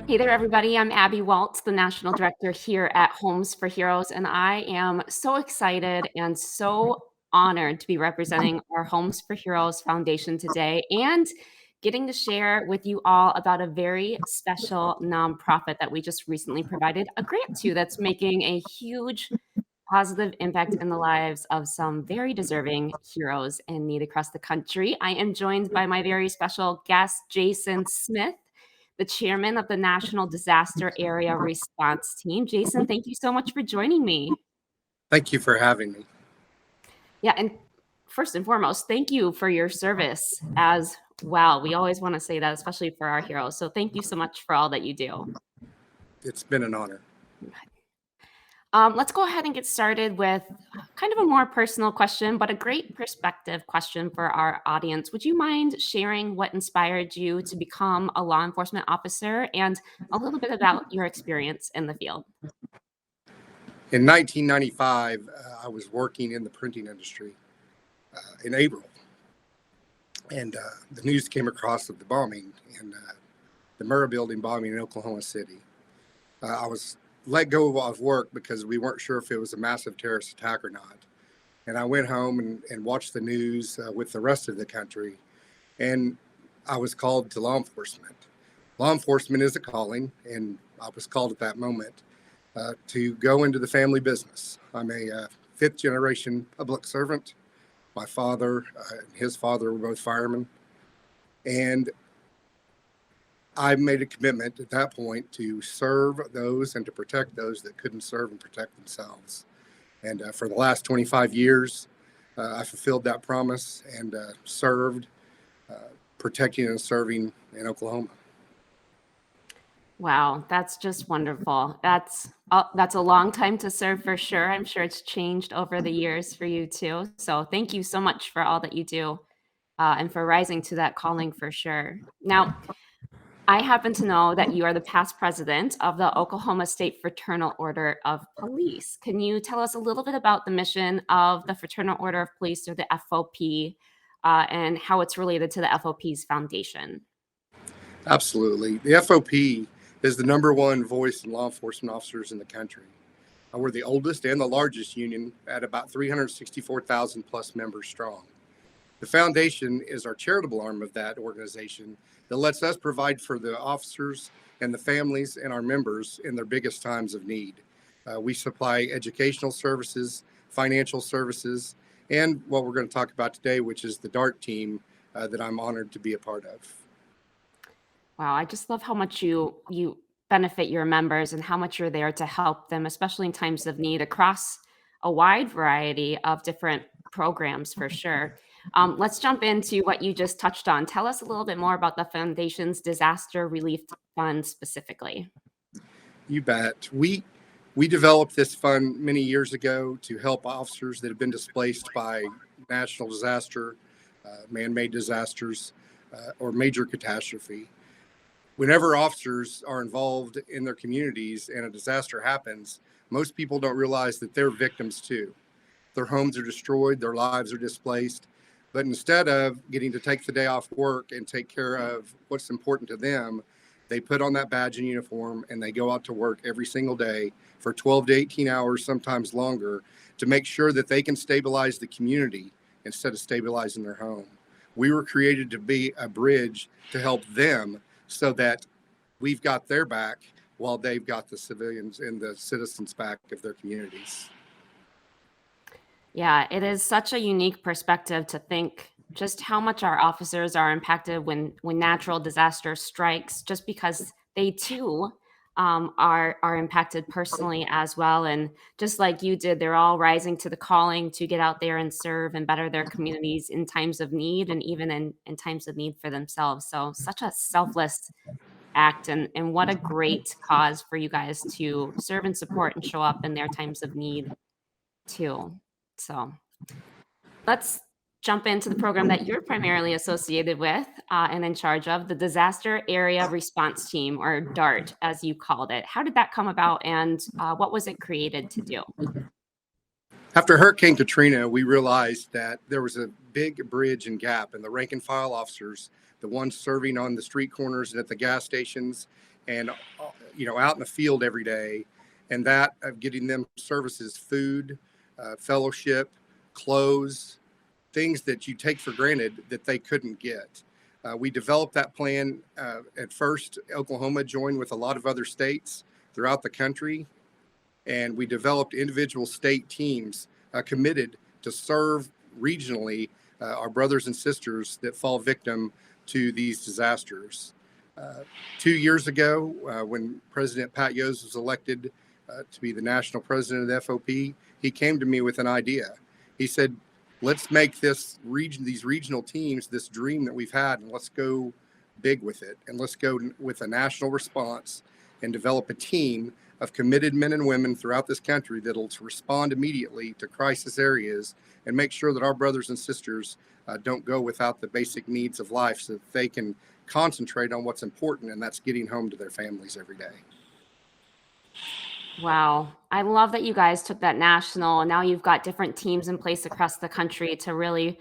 Hey there, everybody. I'm Abby Waltz, the National Director here at Homes for Heroes, and I am so excited and so honored to be representing our Homes for Heroes Foundation today and getting to share with you all about a very special nonprofit that we just recently provided a grant to that's making a huge positive impact in the lives of some very deserving heroes in need across the country. I am joined by my very special guest, Jason Smith, the chairman of the National Disaster Area Response Team. Jason, thank you so much for joining me. Thank you for having me. Yeah, and first and foremost, thank you for your service as well. We always want to say that, especially for our heroes. So thank you so much for all that you do. It's been an honor. Let's go ahead and get started with kind of a more personal question, but a great perspective question for our audience. Would you mind sharing what inspired you to become a law enforcement officer and a little bit about your experience in the field? In 1995, I was working in the printing industry in April, and the news came across of the bombing in the Murrah building bombing in Oklahoma City. I was let go of work because we weren't sure if it was a massive terrorist attack or not. And I went home and watched the news with the rest of the country, and I was called to law enforcement. Law enforcement is a calling, and I was called at that moment to go into the family business. I'm a fifth generation public servant. My father and his father were both firemen. And I made a commitment at that point to serve those and to protect those that couldn't serve and protect themselves. And for the last 25 years, I fulfilled that promise and served, protecting and serving in Oklahoma. Wow, that's just wonderful. That's a long time to serve for sure. I'm sure it's changed over the years for you too. So thank you so much for all that you do and for rising to that calling for sure. Now, I happen to know that you are the past president of the Oklahoma State Fraternal Order of Police. Can you tell us a little bit about the mission of the Fraternal Order of Police, or the FOP, and how it's related to the FOP's foundation? Absolutely. The FOP is the number one voice in law enforcement officers in the country. We're the oldest and the largest union at about 364,000 plus members strong. The foundation is our charitable arm of that organization that lets us provide for the officers and the families and our members in their biggest times of need. We supply educational services, financial services, and what we're going to talk about today, which is the DART team that I'm honored to be a part of. Wow, I just love how much you benefit your members and how much you're there to help them, especially in times of need across a wide variety of different programs for sure. Let's jump into what you just touched on. Tell us a little bit more about the foundation's disaster relief fund specifically. You bet. We developed this fund many years ago to help officers that have been displaced by national disaster, man-made disasters, or major catastrophe. Whenever officers are involved in their communities and a disaster happens, most people don't realize that they're victims too. Their homes are destroyed, their lives are displaced. But instead of getting to take the day off work and take care of what's important to them, they put on that badge and uniform and they go out to work every single day for 12 to 18 hours, sometimes longer, to make sure that they can stabilize the community instead of stabilizing their home. We were created to be a bridge to help them so that we've got their back while they've got the civilians and the citizens back of their communities. Yeah, it is such a unique perspective to think just how much our officers are impacted when natural disaster strikes, just because they too are impacted personally as well. And just like you did, they're all rising to the calling to get out there and serve and better their communities in times of need, and even in times of need for themselves. So such a selfless act, and what a great cause for you guys to serve and support and show up in their times of need too. So let's jump into the program that you're primarily associated with and in charge of, the Disaster Area Response Team, or DART, as you called it. How did that come about, and what was it created to do? After Hurricane Katrina, we realized that there was a big bridge and gap in the rank and file officers, the ones serving on the street corners and at the gas stations and out in the field every day, and that of getting them services, food, fellowship, clothes, things that you take for granted that they couldn't get. We developed that plan. At first, Oklahoma joined with a lot of other states throughout the country, and we developed individual state teams committed to serve regionally our brothers and sisters that fall victim to these disasters. 2 years ago, when President Pat Yose was elected to be the national president of the FOP, he came to me with an idea. He said, let's make these regional teams, this dream that we've had, and let's go big with it. And let's go with a national response and develop a team of committed men and women throughout this country that'll respond immediately to crisis areas and make sure that our brothers and sisters don't go without the basic needs of life, so that they can concentrate on what's important, and that's getting home to their families every day. Wow. I love that you guys took that national, and now you've got different teams in place across the country to really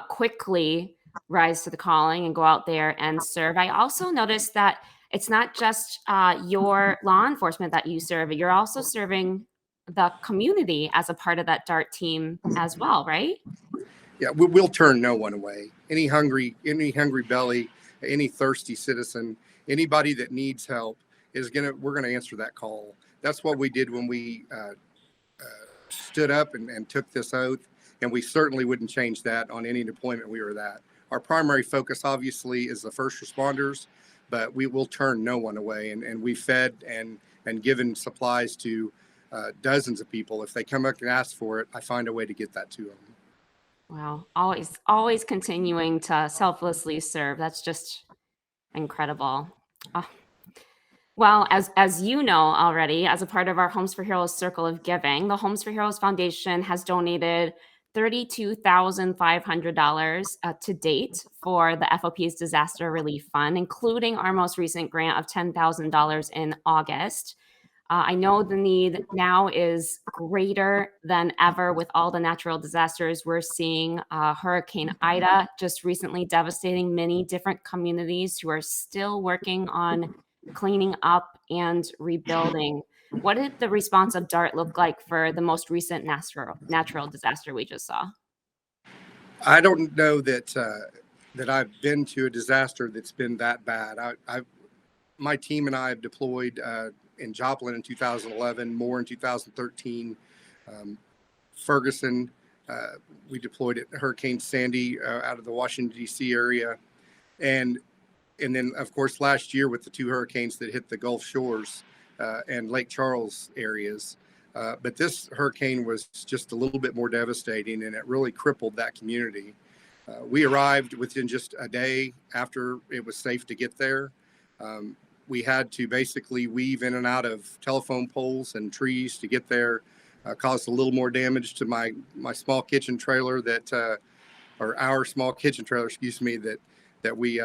quickly rise to the calling and go out there and serve. I also noticed that it's not just your law enforcement that you serve, you're also serving the community as a part of that DART team as well, right? Yeah, we'll turn no one away. Any hungry belly, any thirsty citizen, anybody that needs help we're gonna answer that call. That's what we did when we stood up and took this oath, and we certainly wouldn't change that on any deployment we were at. Our primary focus, obviously, is the first responders, but we will turn no one away. And we fed and given supplies to dozens of people. If they come up and ask for it, I find a way to get that to them. Wow. Always continuing to selflessly serve. That's just incredible. Oh, well, as you know already, as a part of our Homes for Heroes Circle of Giving, the Homes for Heroes Foundation has donated $32,500 to date for the FOP's disaster relief fund, including our most recent grant of $10,000 in August. I know the need now is greater than ever with all the natural disasters we're seeing. Hurricane Ida just recently devastating many different communities who are still working on cleaning up and rebuilding. What did the response of DART look like for the most recent natural disaster we just saw? I don't know that I've been to a disaster that's been that bad. My team and I have deployed in Joplin in 2011, Moore in 2013, Ferguson. We deployed at Hurricane Sandy out of the Washington, D.C. area. And then, of course, last year with the two hurricanes that hit the Gulf Shores and Lake Charles areas. But this hurricane was just a little bit more devastating, and it really crippled that community. We arrived within just a day after it was safe to get there. We had to basically weave in and out of telephone poles and trees to get there. Caused a little more damage to my small kitchen trailer or our small kitchen trailer, excuse me, that we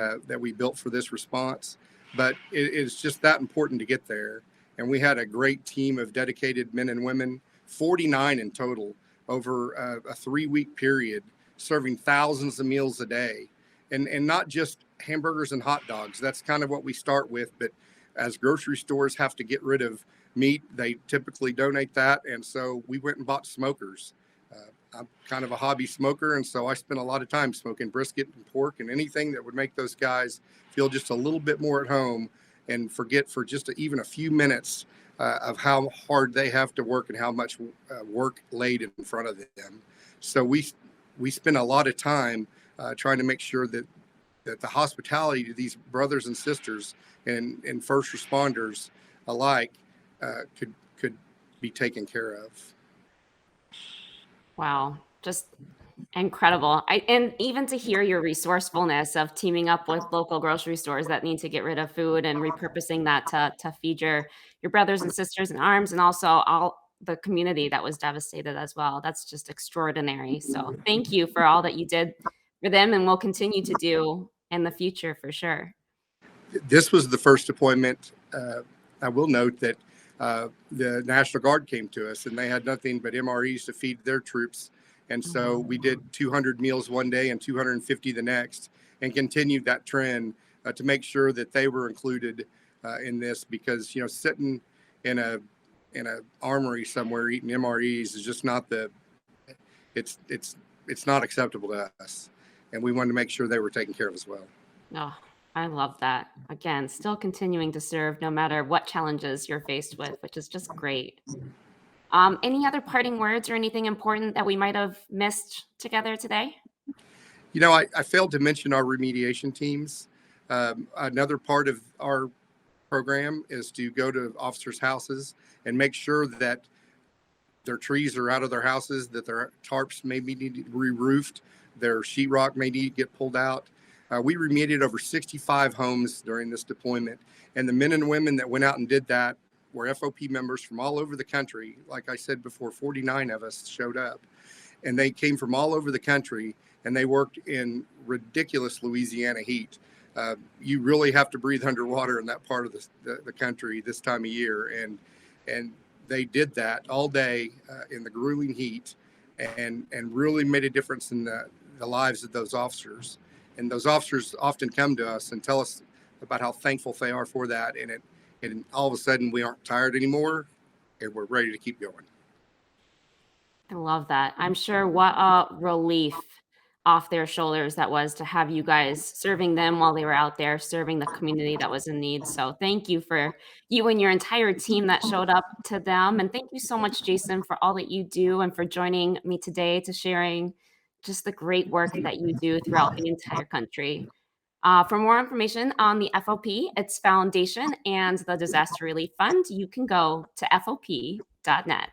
built for this response. But it's just that important to get there. And we had a great team of dedicated men and women, 49 in total, over a 3-week period, serving thousands of meals a day. And not just hamburgers and hot dogs. That's kind of what we start with. But as grocery stores have to get rid of meat, they typically donate that. And so we went and bought smokers. I'm kind of a hobby smoker, and so I spent a lot of time smoking brisket and pork and anything that would make those guys feel just a little bit more at home and forget for just even a few minutes of how hard they have to work and how much work laid in front of them. So we spent a lot of time trying to make sure that the hospitality to these brothers and sisters and first responders alike could be taken care of. Wow, just incredible. And even to hear your resourcefulness of teaming up with local grocery stores that need to get rid of food and repurposing that to feed your brothers and sisters in arms, and also all the community that was devastated as well. That's just extraordinary. So thank you for all that you did for them and will continue to do in the future for sure. This was the first deployment. I will note that the National Guard came to us, and they had nothing but MREs to feed their troops. And so we did 200 meals one day and 250 the next, and continued that trend to make sure that they were included in this, because sitting in a armory somewhere eating MREs is just not it's not acceptable to us, and we wanted to make sure they were taken care of as well. Oh, I love that. Again, still continuing to serve no matter what challenges you're faced with, which is just great. Any other parting words or anything important that we might have missed together today? I failed to mention our remediation teams. Another part of our program is to go to officers' houses and make sure that their trees are out of their houses, that their tarps maybe need to be re-roofed, their sheetrock may need to get pulled out. We remediated over 65 homes during this deployment, and the men and women that went out and did that were FOP members from all over the country. Like I said before, 49 of us showed up, and they came from all over the country, and they worked in ridiculous Louisiana heat. You really have to breathe underwater in that part of the country this time of year, and they did that all day in the grueling heat, and really made a difference in the lives of those officers. And those officers often come to us and tell us about how thankful they are for that, and all of a sudden we aren't tired anymore, and we're ready to keep going. I love that. I'm sure what a relief off their shoulders that was to have you guys serving them while they were out there serving the community that was in need. So thank you for you and your entire team that showed up to them. And thank you so much, Jason, for all that you do and for joining me today to sharing just the great work that you do throughout the entire country. For more information on the FOP, its foundation, and the Disaster Relief Fund, you can go to FOP.net.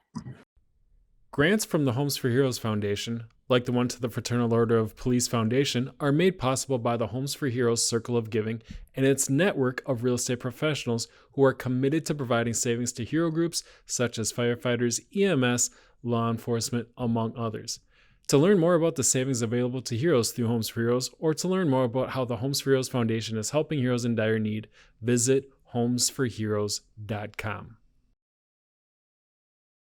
Grants from the Homes for Heroes Foundation, like the one to the Fraternal Order of Police Foundation, are made possible by the Homes for Heroes Circle of Giving and its network of real estate professionals who are committed to providing savings to hero groups such as firefighters, EMS, law enforcement, among others. To learn more about the savings available to heroes through Homes for Heroes, or to learn more about how the Homes for Heroes Foundation is helping heroes in dire need, visit homesforheroes.com.